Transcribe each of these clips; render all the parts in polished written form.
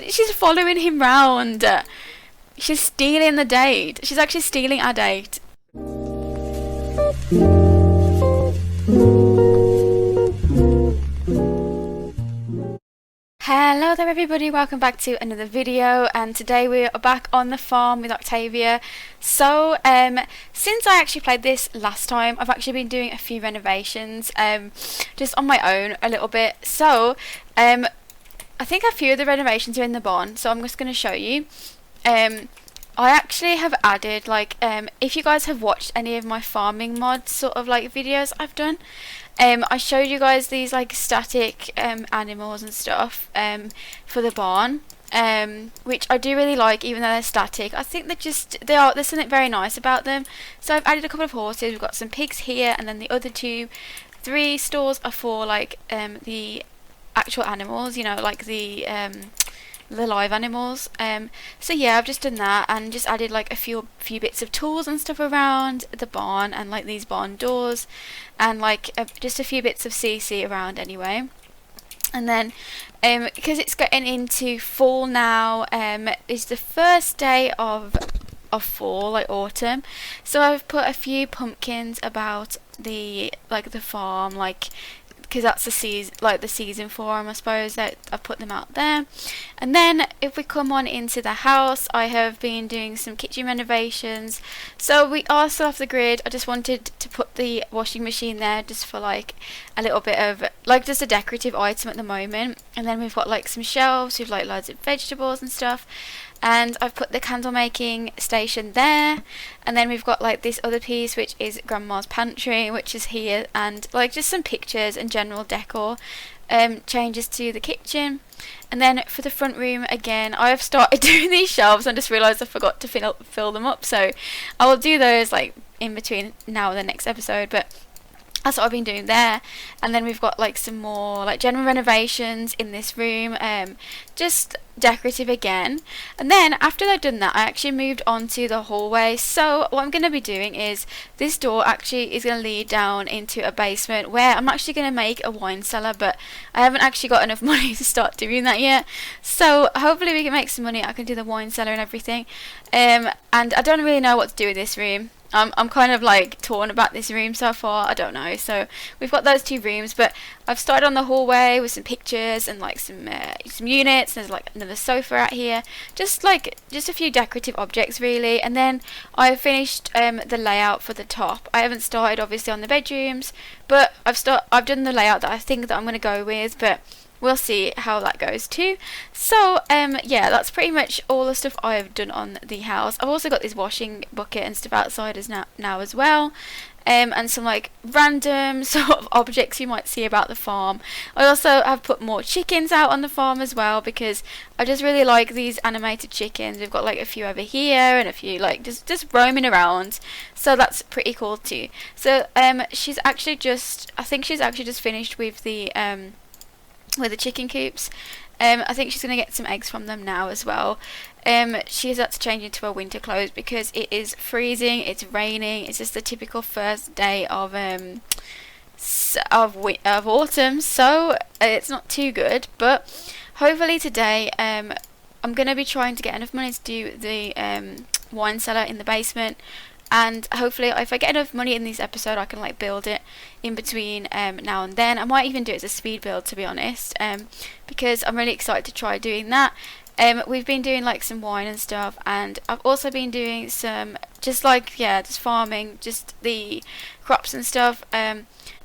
she's following him round. She's stealing the date. She's actually stealing our date. Hello there everybody, welcome back to another video, and today we are back on the farm with Octavia. So since I actually played this last time, I've actually been doing a few renovations just on my own a little bit. So I think a few of the renovations are in the barn, so I'm just going to show you. I actually have added, like, if you guys have watched any of my farming mod sort of like videos I've done, I showed you guys these like static animals and stuff for the barn, which I do really like, even though they're static. I think there's something very nice about them. So I've added a couple of horses. We've got some pigs here, and then the other three stalls are for like the actual animals, you know, like the live animals. So yeah, I've just done that and just added like a few bits of tools and stuff around the barn, and like these barn doors, and like just a few bits of CC around anyway. And then because it's getting into fall now, it's the first day of fall, like autumn, so I've put a few pumpkins about the farm, like, because that's the season for them, I suppose, that I've put them out there. And then if we come on into the house, I have been doing some kitchen renovations. So we are still off the grid. I just wanted to put the washing machine there just for like a little bit of like just a decorative item at the moment. And then we've got like some shelves with like loads of vegetables and stuff. And I've put the candle making station there, and then we've got like this other piece which is grandma's pantry, which is here, and like just some pictures and general decor changes to the kitchen. And then for the front room, again, I have started doing these shelves and just realised I forgot to fill them up, so I will do those like in between now and the next episode, but that's what I've been doing there. And then we've got like some more like general renovations in this room, just decorative again. And then after I've done that, I actually moved on to the hallway. So what I'm going to be doing is this door actually is going to lead down into a basement where I'm actually going to make a wine cellar, but I haven't actually got enough money to start doing that yet. So hopefully we can make some money. I can do the wine cellar and everything. And I don't really know what to do with this room. I'm kind of like torn about this room so far. I don't know. So we've got those two rooms, but I've started on the hallway with some pictures and like some units. There's like another sofa out here, just a few decorative objects really. And then I've finished the layout for the top. I haven't started obviously on the bedrooms, but I've done the layout that I think that I'm going to go with, but we'll see how that goes too. So yeah, that's pretty much all the stuff I've done on the house. I've also got this washing bucket and stuff outside now as well, and some like random sort of objects you might see about the farm. I also have put more chickens out on the farm as well, because I just really like these animated chickens. We've got like a few over here and a few like just roaming around, so that's pretty cool too. So I think she's actually just finished with the chicken coops. I think she's going to get some eggs from them now as well. She's had to change into her winter clothes because it is freezing, it's raining. It's just the typical first day of autumn, so it's not too good. But hopefully today I'm going to be trying to get enough money to do the wine cellar in the basement. And hopefully if I get enough money in this episode, I can like build it in between now and then. I might even do it as a speed build, to be honest, because I'm really excited to try doing that. We've been doing like some wine and stuff, and I've also been doing some just farming, just the crops and stuff.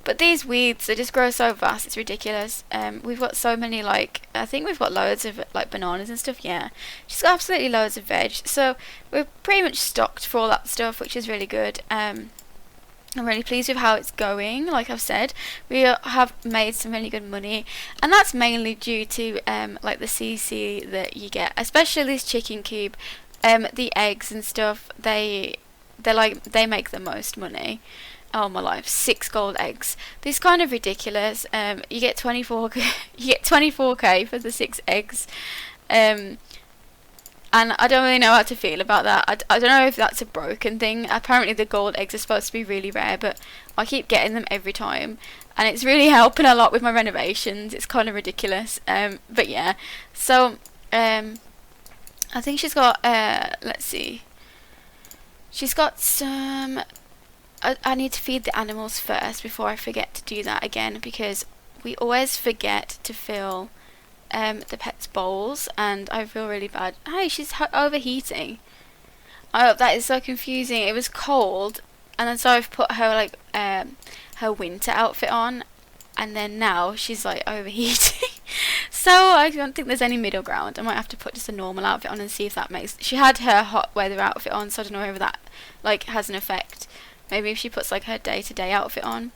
But these weeds, they just grow so fast, it's ridiculous. We've got so many, like, I think we've got loads of like bananas and stuff, yeah. She's got absolutely loads of veg, so we're pretty much stocked for all that stuff, which is really good. I'm really pleased with how it's going. Like I've said, we have made some really good money, and that's mainly due to like the CC that you get, especially this chicken coop. The eggs and stuff, they make the most money. Oh my life, 6 gold eggs. This is kind of ridiculous. You get 24k for the 6 eggs. And I don't really know how to feel about that. I don't know if that's a broken thing. Apparently the gold eggs are supposed to be really rare, but I keep getting them every time, and it's really helping a lot with my renovations. It's kind of ridiculous. But yeah, so I think she's got, let's see, she's got some, I need to feed the animals first before I forget to do that again, because we always forget to fill the pet's bowls, and I feel really bad. Hey, she's overheating. Oh, that is so confusing. It was cold, and then so I've put her like her winter outfit on, and then now she's like overheating. So I don't think there's any middle ground. I might have to put just a normal outfit on and see if that makes. She had her hot weather outfit on, so I don't know whether that like has an effect. Maybe if she puts like her day-to-day outfit on.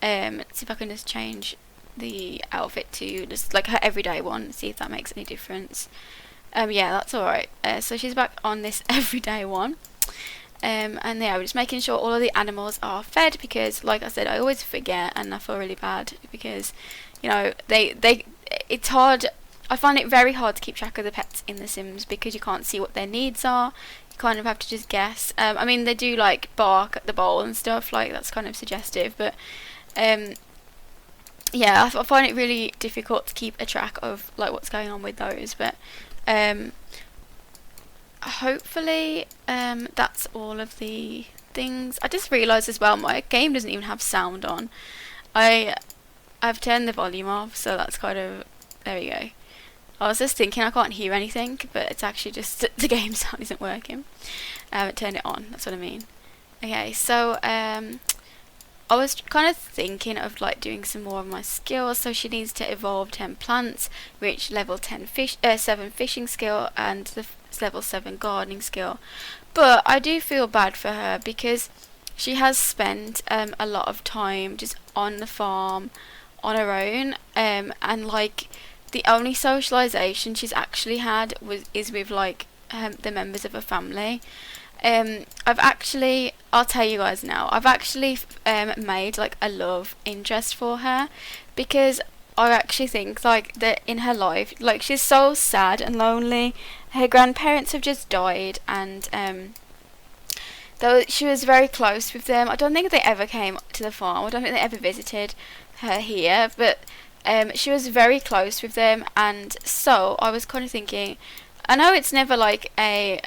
See if I can just change the outfit to just like her everyday one. See if that makes any difference. Yeah, that's alright. So she's back on this everyday one. And yeah, we're just making sure all of the animals are fed, because like I said, I always forget, and I feel really bad because, you know, it's hard. I find it very hard to keep track of the pets in The Sims because you can't see what their needs are. You kind of have to just guess. I mean, they do like bark at the bowl and stuff, like that's kind of suggestive, but yeah, I find it really difficult to keep a track of like what's going on with those, but hopefully that's all of the things. I just realised as well, my game doesn't even have sound on. I've turned the volume off, so that's kind of, there we go. I was just thinking I can't hear anything, but it's actually just the game sound isn't working. I haven't turned it on, that's what I mean. Okay, so I was kind of thinking of like doing some more of my skills. So she needs to evolve 10 plants, reach level 7 fishing skill, and the level 7 gardening skill. But I do feel bad for her because she has spent a lot of time just on the farm on her own, and like the only socialization she's actually had is with like the members of her family. I'll tell you guys now, I've actually made like a love interest for her, because I actually think like that in her life, like she's so sad and lonely. Her grandparents have just died, and though she was very close with them, I don't think they ever came to the farm. I don't think they ever visited her here, but she was very close with them, and so I was kind of thinking, I know it's never like a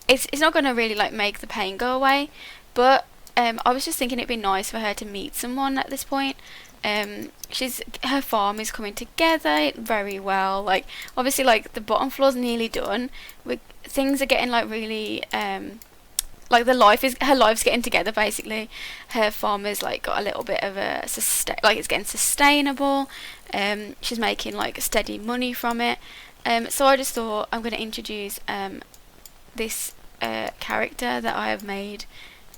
it's not going to really like make the pain go away, but I was just thinking it'd be nice for her to meet someone at this point. Her farm is coming together very well. Like obviously, like the bottom floor's nearly done. Things are getting like really like her life's getting together basically. Her farm has like got a little bit of a like it's getting sustainable. She's making like steady money from it. So I just thought I'm going to introduce this character that I have made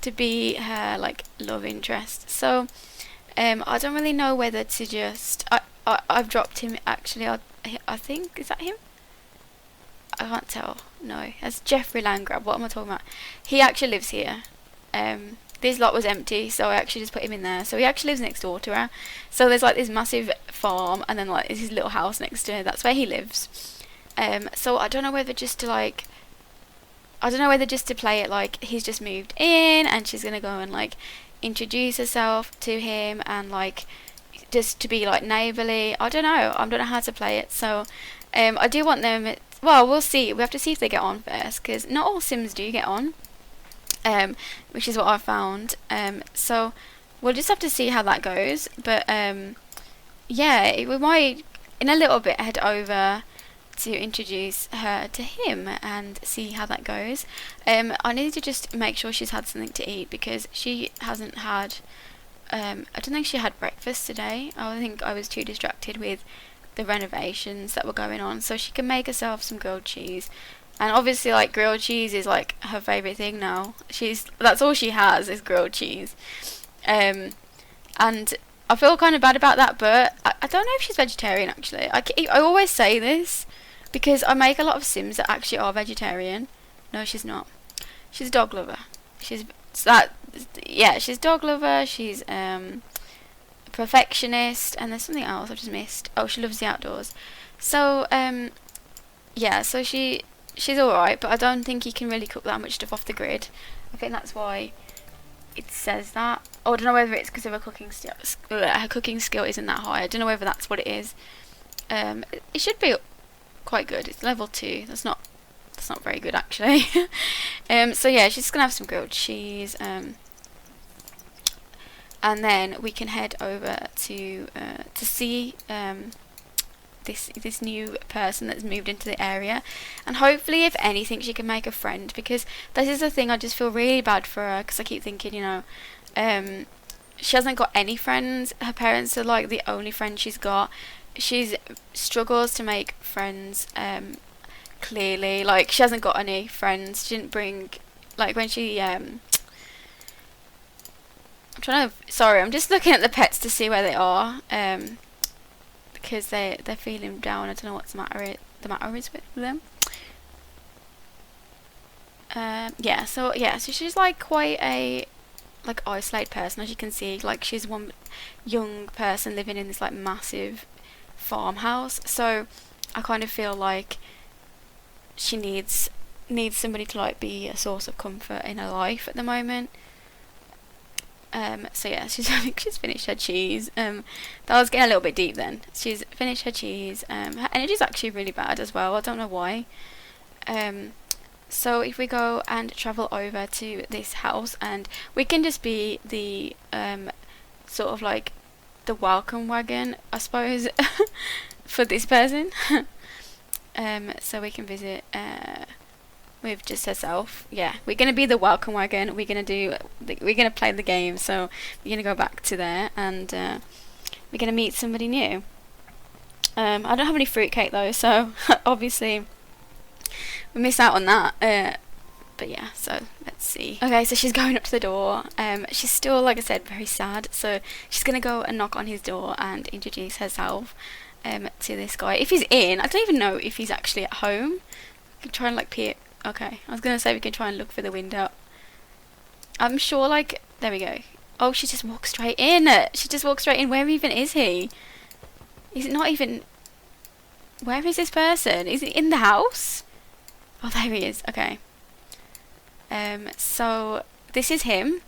to be her like love interest. So I don't really know whether to just I've dropped him actually. I think, is that him? I can't tell. No, that's Jeffrey Landgrab. What am I talking about? He actually lives here. This lot was empty, so I actually just put him in there. So he actually lives next door to her. So there's like this massive farm, and then like his little house next to her. That's where he lives. So I don't know whether just to like, I don't know whether just to play it like he's just moved in and she's gonna go and like introduce herself to him, and like just to be like neighbourly. I don't know how to play it. So I do want them, well, we'll see. We have to see if they get on first, because not all Sims do get on, which is what I found. So we'll just have to see how that goes. But yeah, we might in a little bit head over to introduce her to him and see how that goes. I need to just make sure she's had something to eat, because she hasn't had I don't think she had breakfast today. I think I was too distracted with the renovations that were going on. So she can make herself some grilled cheese, and obviously like grilled cheese is like her favourite thing now. That's all she has is grilled cheese, and I feel kind of bad about that, but I don't know if she's vegetarian actually. I always say this because I make a lot of Sims that actually are vegetarian. No, she's not. She's a dog lover. She's dog lover. She's perfectionist, and there's something else I've just missed. Oh, she loves the outdoors. So yeah, so she's alright, but I don't think you can really cook that much stuff off the grid. I think that's why it says that. Oh, I don't know whether it's because of her cooking skill isn't that high. I don't know whether that's what it is. It should be quite good. It's level 2. That's not very good actually. So yeah, she's gonna have some grilled cheese. And then we can head over to see this new person that's moved into the area, and hopefully, if anything, she can make a friend, because this is the thing. I just feel really bad for her, because I keep thinking, you know, she hasn't got any friends. Her parents are like the only friends she's got. She struggles to make friends. Clearly, like, she hasn't got any friends. She didn't bring, like, when she sorry, I'm just looking at the pets to see where they are, because they're feeling down. I don't know what's the matter is with them. So she's like quite a isolated person, as you can see. Like, she's one young person living in this like massive farmhouse. So I kind of feel like she needs somebody to like be a source of comfort in her life at the moment. So yeah, she's finished her cheese. That was getting a little bit deep then. She's finished her cheese. Her energy's actually really bad as well. I don't know why. So if we go and travel over to this house, and we can just be the sort of like the welcome wagon, I suppose, for this person. So we can visit with just herself. Yeah, we're gonna be the welcome wagon. We're gonna play the game. So we're gonna go back to there, and we're gonna meet somebody new. I don't have any fruitcake though, so obviously we miss out on that. But yeah, so let's see. Okay, so she's going up to the door. She's still, like I said, very sad. So she's gonna go and knock on his door and introduce herself to this guy. If he's in, I don't even know if he's actually at home. We can try and like peer. Okay, I was gonna say we can try and look through the window. I'm sure, like, there we go. Oh, she just walks straight in. She just walks straight in. Where even is he? Is it not even... Where is this person? Is he in the house? Oh, there he is. Okay. So this is him,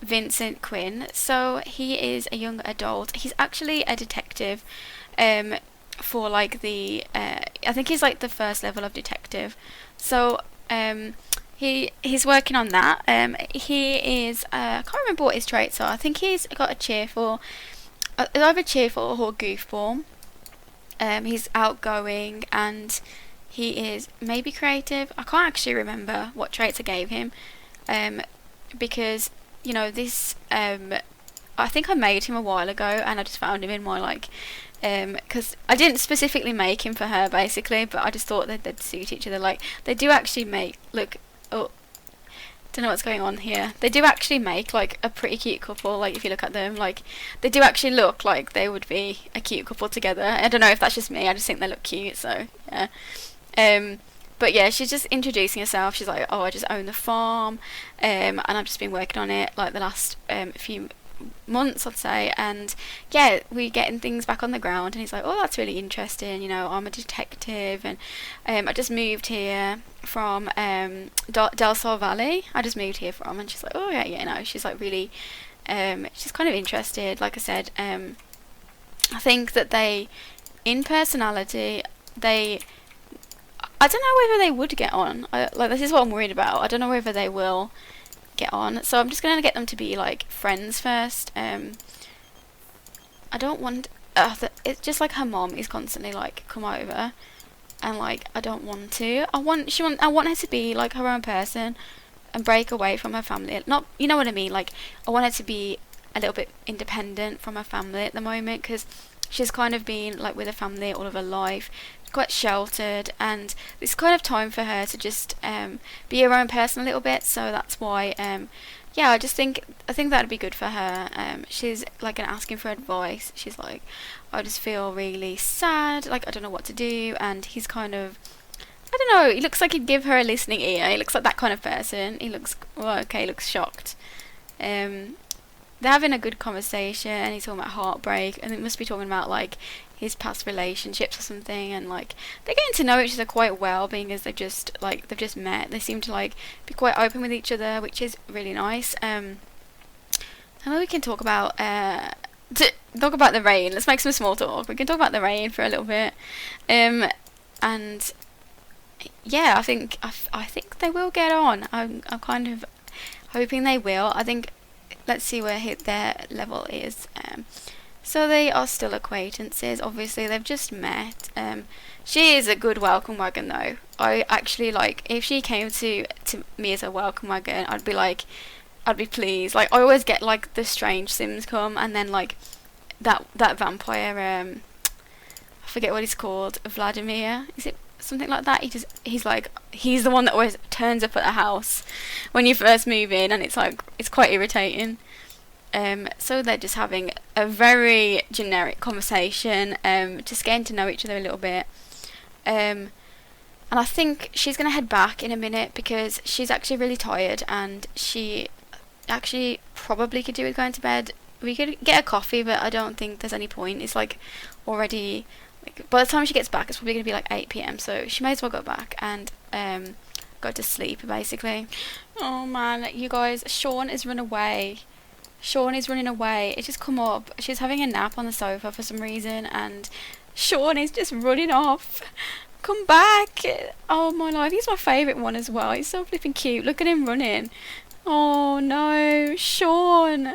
Vincent Quinn. So he is a young adult. He's actually a detective. For like the I think he's like the first level of detective. So he's working on that. He is I can't remember what his traits are. I think he's got a cheerful, either cheerful or goofball. He's outgoing, and he is maybe creative. I can't actually remember what traits I gave him, because you know this. I think I made him a while ago, and I just found him in my like. Because I didn't specifically make him for her, basically, but I just thought that they'd suit each other. Like, they do actually make, look, oh, don't know what's going on here. They do actually make, like, a pretty cute couple. Like, if you look at them, like, they do actually look like they would be a cute couple together. I don't know if that's just me, I just think they look cute, so, yeah. But yeah, she's just introducing herself. She's like, oh, I just own the farm, and I've just been working on it, like, the last few months, I'd say, and yeah, we're getting things back on the ground. And he's like, oh, that's really interesting, you know, I'm a detective, and I just moved here from Del Sol Valley. I just moved here from. And she's like, oh yeah, no, she's like really she's kind of interested. Like I said, I think that they, in personality, I don't know whether they would get on. Like, this is what I'm worried about. I don't know whether they will get on, so I'm just gonna get them to be like friends first. I don't want it's just like her mom is constantly like, come over, and like I don't want to. I want her to be like her own person and break away from her family. Not, you know what I mean, like I want her to be a little bit independent from her family at the moment, because she's kind of been like with her family all of her life, quite sheltered, and it's kind of time for her to just be her own person a little bit. So that's why yeah, I think that'd be good for her. She's like asking for advice. She's like, I just feel really sad, like I don't know what to do. And he's kind of, I don't know, he looks like he'd give her a listening ear. He looks like that kind of person. He looks, well, okay, he looks shocked. They're having a good conversation, and he's talking about heartbreak, and they must be talking about like his past relationships or something, and like they're getting to know each other quite well, being as they've just met. They seem to like be quite open with each other, which is really nice. And then we can talk about the rain. Let's make some small talk. We can talk about the rain for a little bit. And yeah, I think they will get on. I'm kind of hoping they will. I think, let's see where their level is. So they are still acquaintances. Obviously, they've just met. She is a good welcome wagon, though. I actually, like, if she came to me as a welcome wagon, I'd be pleased. Like, I always get like the strange Sims come, and then like that vampire. I forget what he's called. Vladimir. Is it something like that? He's the one that always turns up at the house when you first move in, and it's like, it's quite irritating. So they're just having a very generic conversation, just getting to know each other a little bit. And I think she's going to head back in a minute because she's actually really tired, and she actually probably could do with going to bed. We could get a coffee, but I don't think there's any point. It's like already, like, by the time she gets back, it's probably going to be like 8 p.m. So she may as well go back and go to sleep, basically. Oh man, you guys, Sean is run away. Sean is running away. It's just come up. She's having a nap on the sofa for some reason, and Sean is just running off. Come back. Oh my life, he's my favourite one as well. He's so flipping cute. Look at him running. Oh no, Sean.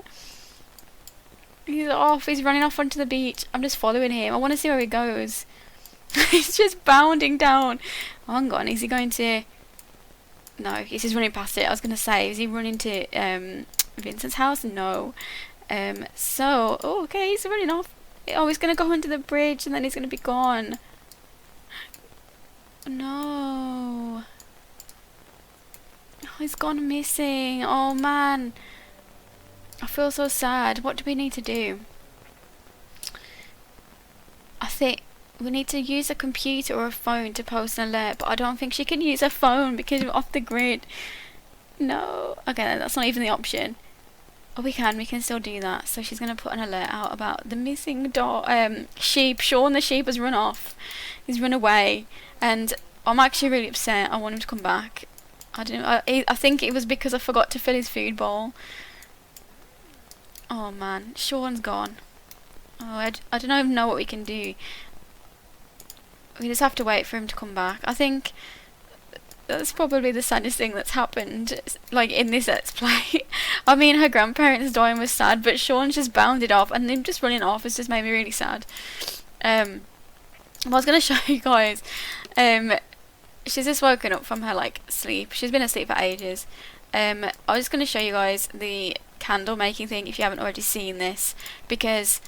He's off. He's running off onto the beach. I'm just following him. I want to see where he goes. He's just bounding down. Oh, hang on, is he going to... No, he's just running past it. I was going to say, is he running to Vincent's house? No. So, oh, okay, he's running off. Oh, he's going to go under the bridge and then he's going to be gone. No. Oh, he's gone missing. Oh, man. I feel so sad. What do we need to do? I think we need to use a computer or a phone to post an alert, but I don't think she can use a phone because we're off the grid. No. Okay, that's not even the option. Oh, we can still do that. So she's going to put an alert out about the missing sheep. Sean the sheep has run off. He's run away. And I'm actually really upset. I want him to come back. I don't know. I think it was because I forgot to fill his food bowl. Oh man, Sean's gone. Oh, I don't even know what we can do. We just have to wait for him to come back. I think that's probably the saddest thing that's happened, like, in this Let's Play. I mean, her grandparents dying was sad, but Sean's just bounded off, and him just running off has just made me really sad. I was going to show you guys, she's just woken up from her, like, sleep. She's been asleep for ages. I was just going to show you guys the candle making thing if you haven't already seen this, because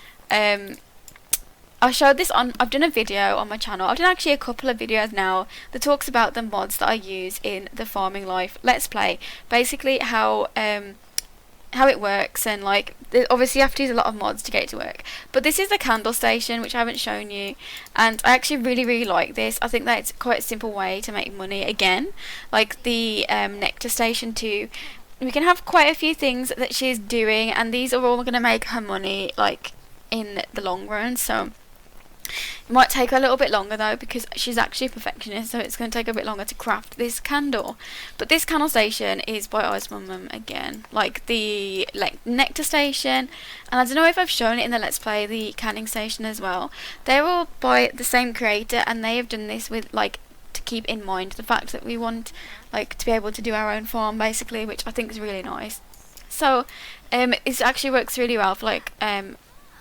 I showed this on, I've done a video on my channel. I've done actually a couple of videos now that talks about the mods that I use in the Farming Life Let's Play. Basically how it works, and like, obviously you have to use a lot of mods to get it to work. But this is the candle station, which I haven't shown you, and I actually really like this. I think that it's quite a simple way to make money again. Like the nectar station too. We can have quite a few things that she's doing, and these are all going to make her money, like, in the long run. So it might take her a little bit longer though, because she's actually a perfectionist, so it's going to take a bit longer to craft this candle. But this candle station is by Ice Mum again, like the nectar station, and I don't know if I've shown it in the Let's Play, the canning station as well. They're all by the same creator, and they have done this with, like, to keep in mind the fact that we want, like, to be able to do our own farm basically, which I think is really nice. So it actually works really well for, like,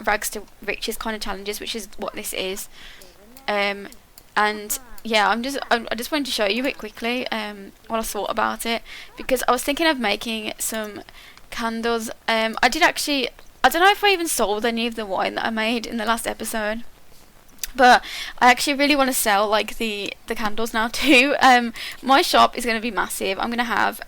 rags to riches kind of challenges, which is what this is. And yeah, I just wanted to show you it quickly, what I thought about it, because I was thinking of making some candles. I don't know if I even sold any of the wine that I made in the last episode, but I actually really want to sell, like, the candles now too. My shop is going to be massive. I'm going to have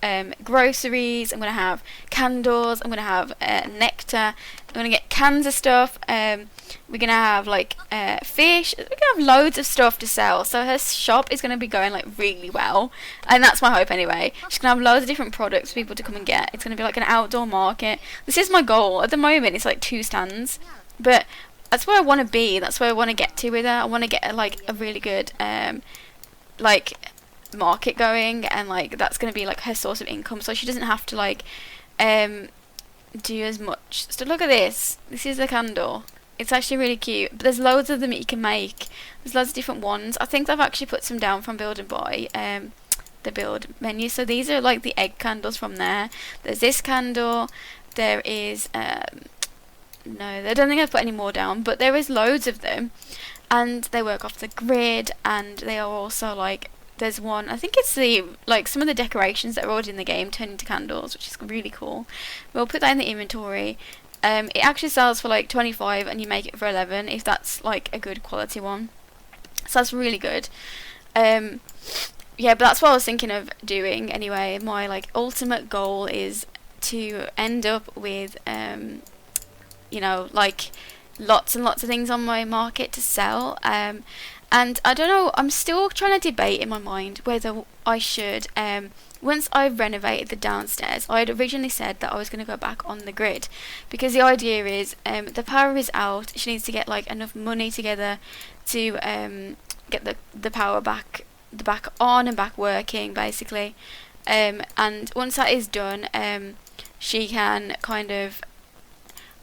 groceries, I'm going to have candles, I'm going to have nectar, I'm going to get cans of stuff, we're going to have, like, fish. We're going to have loads of stuff to sell. So her shop is going to be going, like, really well, and that's my hope anyway. She's going to have loads of different products for people to come and get. It's going to be like an outdoor market. This is my goal. At the moment it's like 2 stands, but that's where I want to be. That's where I want to get to with her. I want to get, like, a really good like, market going, and, like, that's going to be, like, her source of income, so she doesn't have to, like, do as much. So look at this. This is the candle. It's actually really cute. But there's loads of them that you can make. There's loads of different ones. I think I've actually put some down from Build and Buy, the build menu. So these are like the egg candles from there. There's this candle. There is no, I don't think I've put any more down, but there is loads of them, and they work off the grid, and they are also like, there's one, I think it's the, like, some of the decorations that are already in the game turn into candles, which is really cool. We'll put that in the inventory. It actually sells for like 25 and you make it for 11 if that's like a good quality one. So that's really good. Yeah, but that's what I was thinking of doing anyway. My like ultimate goal is to end up with you know, like lots and lots of things on my market to sell. And I don't know, I'm still trying to debate in my mind whether I should, once I've renovated the downstairs, I had originally said that I was going to go back on the grid, because the idea is the power is out. She needs to get like enough money together to get the power back on and back working, basically. And once that is done, she can kind of,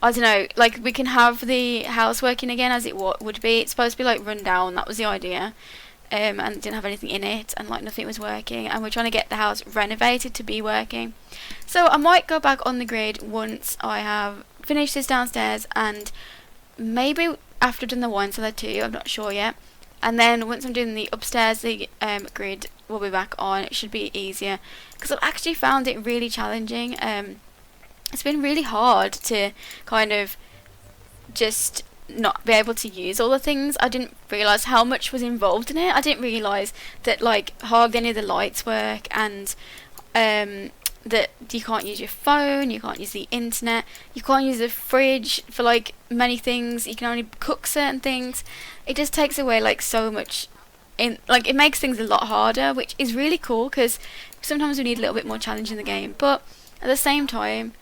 I don't know, like we can have the house working again as it would be. It's supposed to be like run down, that was the idea. And it didn't have anything in it, and like nothing was working, and we're trying to get the house renovated to be working. So I might go back on the grid once I have finished this downstairs, and maybe after I've done the wine cellar too, I'm not sure yet. And then once I'm doing the upstairs, the grid will be back on. It should be easier, because I've actually found it really challenging. It's been really hard to kind of just not be able to use all the things. I didn't realise how much was involved in it. I didn't realise that like hardly any of the lights work, and that you can't use your phone, you can't use the internet, you can't use the fridge for like many things, you can only cook certain things. It just takes away like so much, like it makes things a lot harder, which is really cool, because sometimes we need a little bit more challenge in the game, but at the same time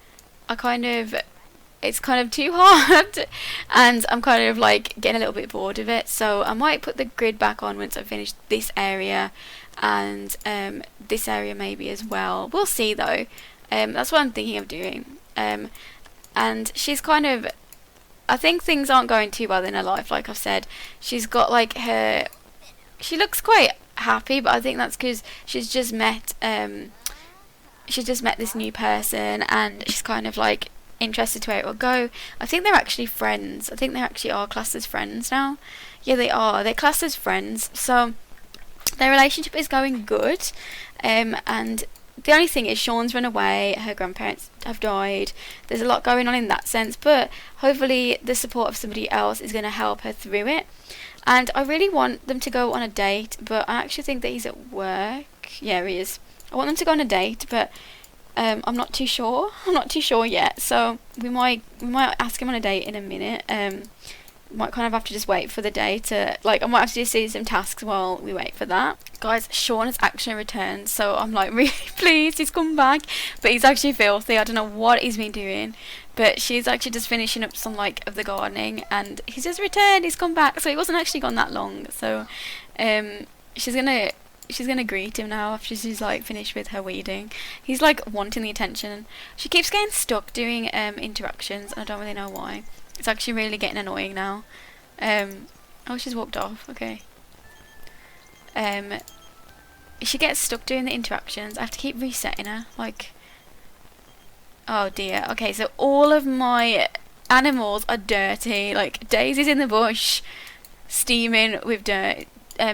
it's kind of too hard, and I'm kind of like getting a little bit bored of it. So I might put the grid back on once I've finished this area, and this area maybe as well. We'll see though. That's what I'm thinking of doing. And she's kind of, I think things aren't going too well in her life, like I've said. She's got like she looks quite happy, but I think that's because she's just met this new person, and she's kind of like interested to where it will go. I think they're actually friends. I think they actually are classed as friends now. Yeah, they are. They're classed as friends. So their relationship is going good. And the only thing is Sean's run away. Her grandparents have died. There's a lot going on in that sense. But hopefully the support of somebody else is going to help her through it. And I really want them to go on a date. But I actually think that he's at work. Yeah, he is. I want them to go on a date, but I'm not too sure. I'm not too sure yet. So we might ask him on a date in a minute. Might kind of have to just wait for the day to, like, I might have to just do some tasks while we wait for that. Guys, Sean has actually returned, so I'm like really pleased he's come back, but he's actually filthy. I don't know what he's been doing, but she's actually just finishing up some like of the gardening, and he's just returned. He's come back, so he wasn't actually gone that long. So she's gonna greet him now after she's like finished with her weeding. He's like wanting the attention. She keeps getting stuck doing interactions, and I don't really know why. It's actually really getting annoying now. Oh, she's walked off. Okay. She gets stuck doing the interactions. I have to keep resetting her. Like, oh dear. Okay, so all of my animals are dirty. Like Daisy's in the bush, steaming with dirt.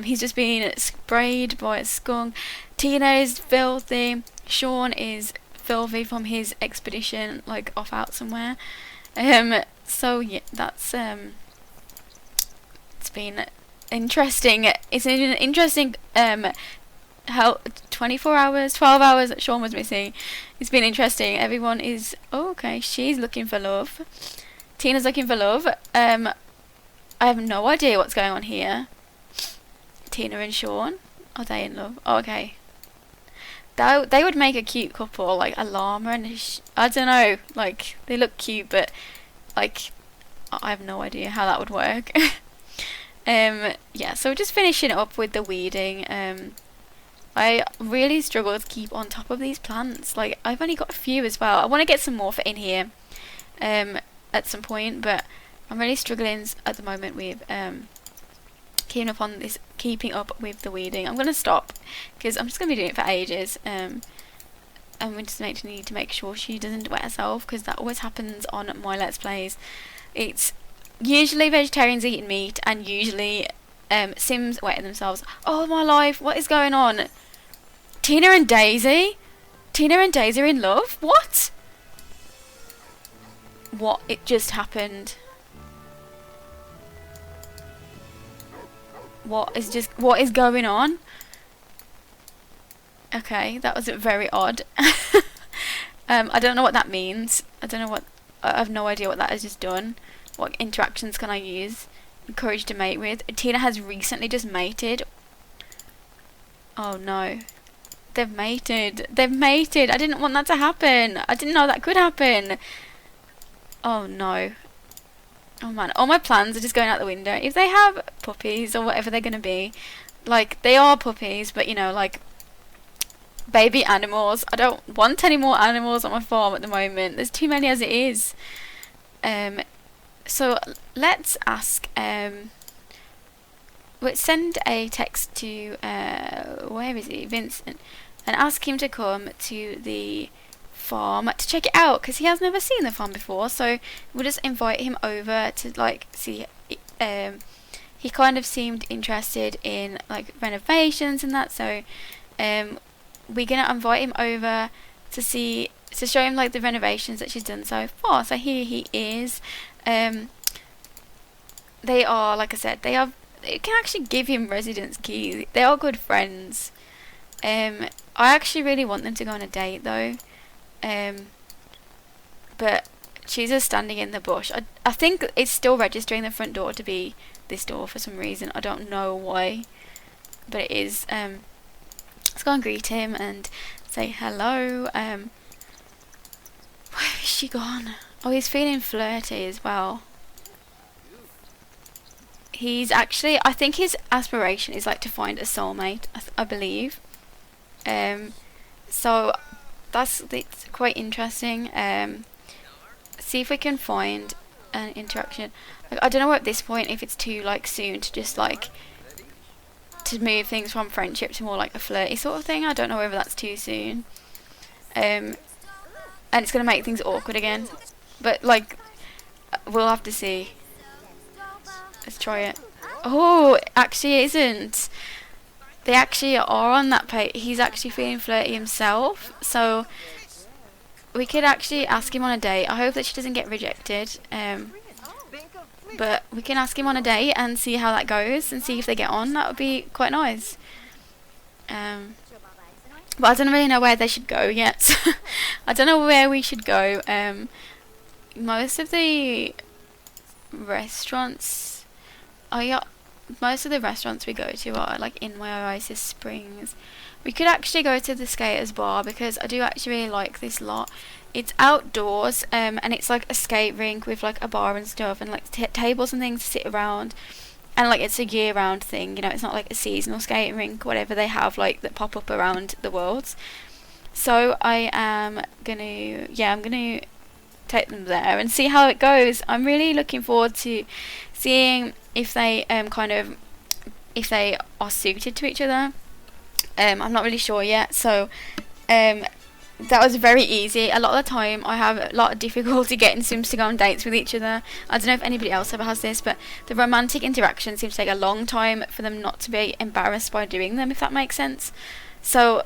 He's just been sprayed by a skunk. Tina is filthy. Sean is filthy from his expedition, like off out somewhere. So yeah, that's it's been interesting. It's an interesting how 24 hours, 12 hours that Sean was missing. It's been interesting. Everyone is okay. She's looking for love. Tina's looking for love. I have no idea what's going on here. Tina and Sean, are they in love? Oh, okay. They would make a cute couple, like a llama and I don't know, like they look cute, but like I have no idea how that would work. Yeah, so we're just finishing up with the weeding. I really struggle to keep on top of these plants. Like I've only got a few as well. I want to get some more for in here at some point, but I'm really struggling at the moment with keeping up with the weeding. I'm gonna stop because I'm just gonna be doing it for ages. And we just need to make sure she doesn't wet herself, because that always happens on my Let's Plays. It's usually vegetarians eating meat, and usually Sims wetting themselves. Oh my life, what is going on? Tina and Daisy? Tina and Daisy are in love? What? What? It just happened. What is going on? Okay, that was very odd. I don't know what that means. I have no idea what that has just done. What interactions can I use? Encourage to mate with. Tina has recently just mated. Oh no. They've mated. They've mated. I didn't want that to happen. I didn't know that could happen. Oh no. Oh man, all my plans are just going out the window. If they have puppies or whatever they're gonna be, like, they are puppies, but you know, like, baby animals. I don't want any more animals on my farm at the moment. There's too many as it is. So let's ask. Let's send a text to where is he, Vincent, and ask him to come to the farm to check it out, because he has never seen the farm before. So we'll just invite him over to like see. He kind of seemed interested in like renovations and that, so we're gonna invite him over to show him like the renovations that she's done so far. So here he is. They are, like I said, they can actually give him residence keys. They are good friends. I actually really want them to go on a date though. But she's just standing in the bush. I think it's still registering the front door to be this door for some reason. I don't know why, but it is. Let's go and greet him and say hello. Where is she gone? Oh, he's feeling flirty as well. He's actually, I think his aspiration is like to find a soulmate, I believe. So it's quite interesting. See if we can find an interaction. Like, I don't know at this point if it's too like soon to just like to move things from friendship to more like a flirty sort of thing. I don't know whether that's too soon. And it's gonna make things awkward again. But like, we'll have to see. Let's try it. Oh, actually it isn't. They actually are on that page. He's actually feeling flirty himself. So we could actually ask him on a date. I hope that she doesn't get rejected. But we can ask him on a date and see how that goes and see if they get on. That would be quite nice. But I don't really know where they should go yet. I don't know where we should go. Most of the restaurants we go to are like in my Oasis Springs. We could actually go to the Skaters Bar because I do actually really like this lot. It's outdoors, and it's like a skate rink with like a bar and stuff, and like tables and things to sit around, and like it's a year-round thing. You know, it's not like a seasonal skating rink, whatever they have like that pop up around the world. So I'm gonna take them there and see how it goes. I'm really looking forward to seeing if they if they are suited to each other. I'm not really sure yet, so that was very easy. A lot of the time I have a lot of difficulty getting Sims to go on dates with each other. I don't know if anybody else ever has this, but the romantic interaction seems to take a long time for them not to be embarrassed by doing them, if that makes sense. So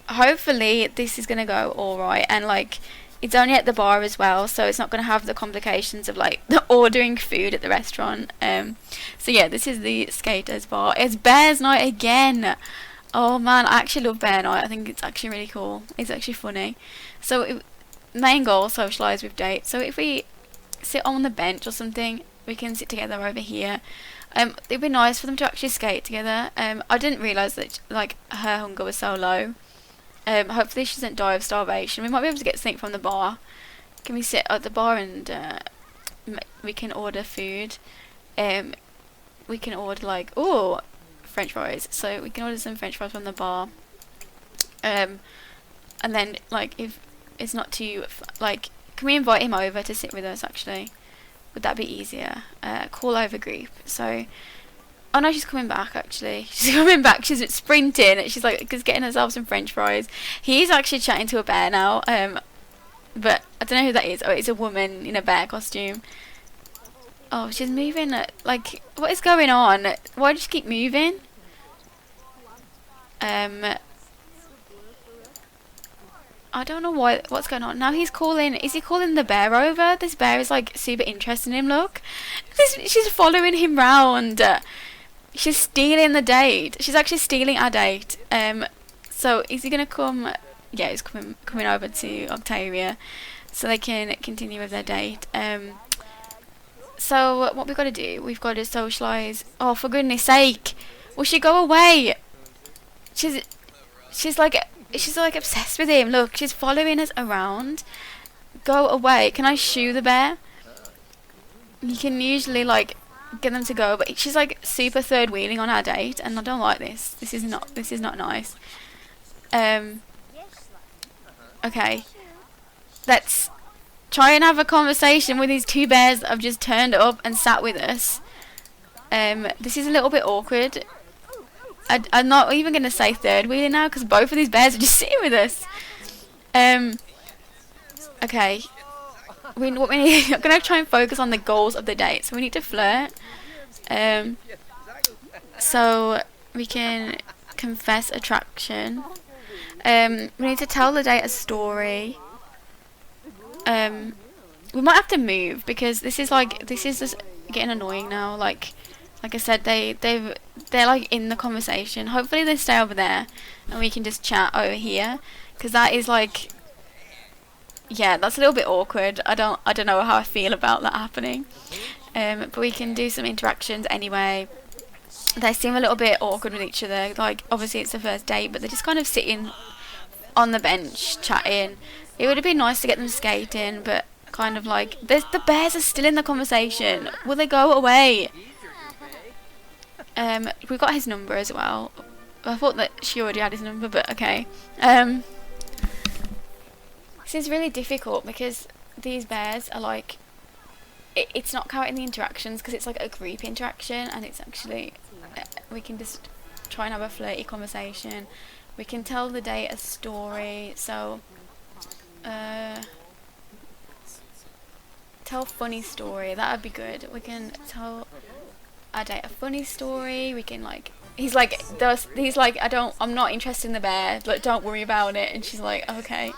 hopefully this is going to go alright, and like it's only at the bar as well, so it's not going to have the complications of like the ordering food at the restaurant. So yeah, this is the Skaters Bar. It's Bears Night again. Oh man, I actually love Bear Night. I think it's actually really cool. It's actually funny. So main goal, socialise with dates. So if we sit on the bench or something, we can sit together over here. It'd be nice for them to actually skate together. I didn't realise that like her hunger was so low. Hopefully she doesn't die of starvation. We might be able to get something from the bar. Can we sit at the bar and we can order food? We can order like French fries. So we can order some French fries from the bar. And then like if it's not too like, can we invite him over to sit with us actually? Would that be easier? Call over group. So, oh no, she's coming back actually. She's coming back. She's sprinting. She's like, just getting herself some French fries. He's actually chatting to a bear now. But I don't know who that is. Oh, it's a woman in a bear costume. Oh, she's moving. Like, what is going on? Why does she keep moving? I don't know what's going on. Now he's calling. Is he calling the bear over? This bear is like super interested in him. Look, she's following him round. She's stealing the date. She's actually stealing our date. So is he gonna come? Yeah, he's coming over to Octavia, so they can continue with their date. So what we've got to do? We've got to socialise. Oh, for goodness sake! Will she go away? She's like obsessed with him. Look, she's following us around. Go away. Can I shoo the bear? You can usually like get them to go, but she's like super third wheeling on our date, and I don't like this. This is not nice. Okay. Let's try and have a conversation with these two bears that have just turned up and sat with us. This is a little bit awkward. I'm not even going to say third wheeling now because both of these bears are just sitting with us. Okay. I'm going to try and focus on the goals of the date. So we need to flirt. So we can confess attraction. We need to tell the date a story. We might have to move because this is just getting annoying now. Like I said, they're like in the conversation. Hopefully they stay over there and we can just chat over here, because that is like, yeah, that's a little bit awkward. I don't know how I feel about that happening. But we can do some interactions anyway. They seem a little bit awkward with each other. Like, obviously it's the first date, but they're just kind of sitting on the bench chatting. It would have been nice to get them skating, but kind of like, the bears are still in the conversation. Will they go away? We got his number as well. I thought that she already had his number, but okay. This is really difficult because these bears are like, it's not counting the interactions because it's like a group interaction, and it's actually, we can just try and have a flirty conversation. We can tell the date a story. So tell a funny story. That would be good. We can tell our date a funny story. We can like, he's like I'm not interested in the bear, like, don't worry about it. And she's like, okay.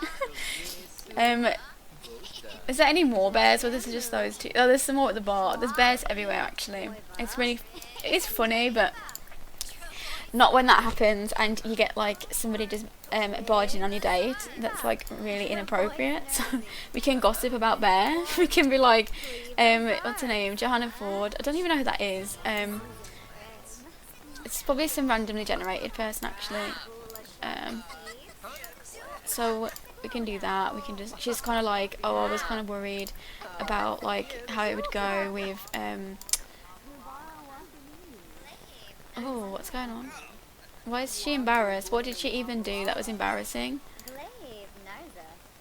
Is there any more bears, or this is just those two? Oh, there's some more at the bar. There's bears everywhere actually. It's funny, but not when that happens and you get like somebody just barging on your date. That's like really inappropriate. So we can gossip about bear. We can be like, what's her name, Johanna Ford. I don't even know who that is. It's probably some randomly generated person actually. So we can do that. We can just, she's kind of like, oh, I was kind of worried about like how it would go with oh, what's going on? Why is she embarrassed? What did she even do that was embarrassing?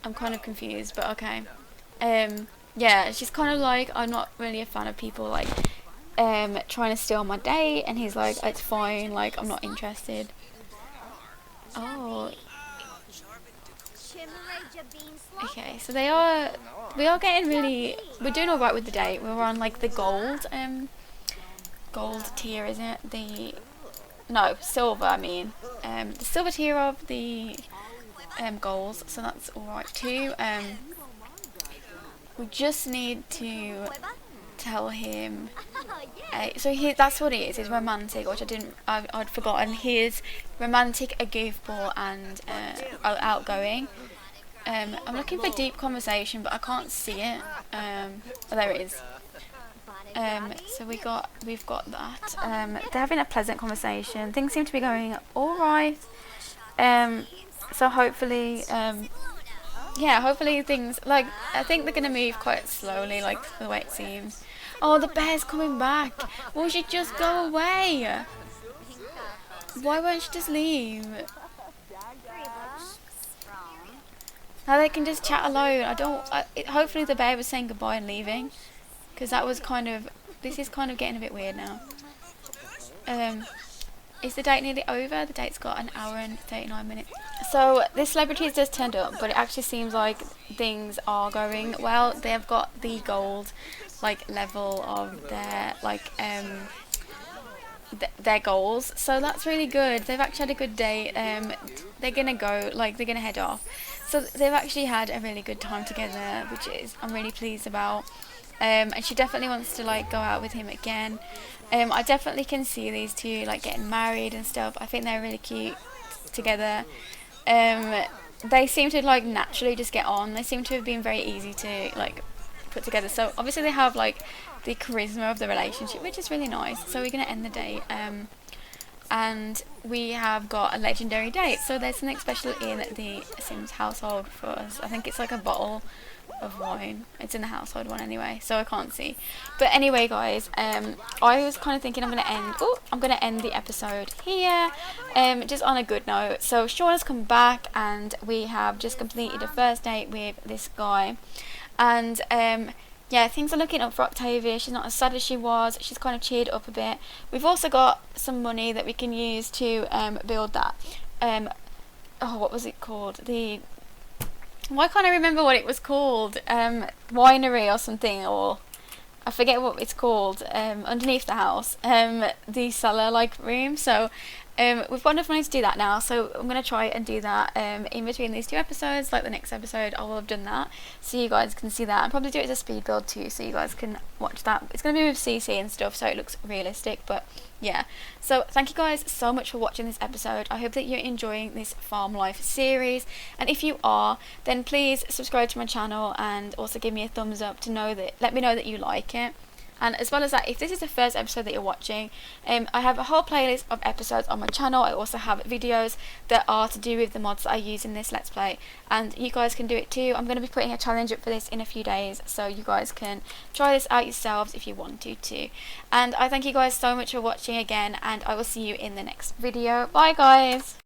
I'm kind of confused, but okay. Yeah, she's kind of like, I'm not really a fan of people like trying to steal my date, and he's like, it's fine, like, I'm not interested. Oh. Okay, so we are getting really, we're doing alright with the date. We're on like the gold tier, isn't it? No, silver, I mean. The silver tier of the goals, so that's alright too. We just need to tell him, so that's what he is. He's romantic, which I'd forgotten. He is romantic, a goofball, and outgoing. I'm looking for deep conversation, but I can't see it. Oh, there it is. So we've got that. They're having a pleasant conversation. Things seem to be going all right. So hopefully, yeah, hopefully things, like, I think they're gonna move quite slowly, like the way it seems. Oh, the bear's coming back. Why would she just go away? Why won't she just leave? Now they can just chat alone. Hopefully the bear was saying goodbye and leaving, because that was kind of, this is kind of getting a bit weird now. Is the date nearly over? The date's got an hour and 39 minutes. So this celebrity has just turned up, but it actually seems like things are going well. They have got the gold like level of their like their goals, so that's really good. They've actually had a good day. They're gonna go, like they're gonna head off, so they've actually had a really good time together, which is I'm really pleased about. And she definitely wants to like go out with him again. I definitely can see these two like getting married and stuff. I think they're really cute together. They seem to like naturally just get on. They seem to have been very easy to like put together. So obviously they have like the charisma of the relationship, which is really nice. So we're gonna end the date, and we have got a legendary date. So there's something special in the Sims household for us. I think it's like a bottle of wine. It's in the household one anyway, so I can't see. But anyway, guys, I was kind of thinking I'm gonna end the episode here, just on a good note. So Sean has come back, and we have just completed a first date with this guy, and yeah, things are looking up for Octavia. She's not as sad as she was. She's kind of cheered up a bit. We've also got some money that we can use to build that. Oh, what was it called? Why can't I remember what it was called? Winery or something, or I forget what it's called. Underneath the house, the cellar like room. So we've got enough money to do that now, so I'm going to try and do that in between these two episodes. Like the next episode I will have done that, so you guys can see that, and probably do it as a speed build too, so you guys can watch that. It's going to be with CC and stuff, so it looks realistic, but yeah. So thank you guys so much for watching this episode. I hope that you're enjoying this farm life series, and if you are, then please subscribe to my channel and also give me a thumbs up to know that, let me know that you like it. And as well as that, if this is the first episode that you're watching, I have a whole playlist of episodes on my channel. I also have videos that are to do with the mods that I use in this Let's Play, and you guys can do it too. I'm going to be putting a challenge up for this in a few days, so you guys can try this out yourselves if you want to too. And I thank you guys so much for watching again, and I will see you in the next video. Bye guys!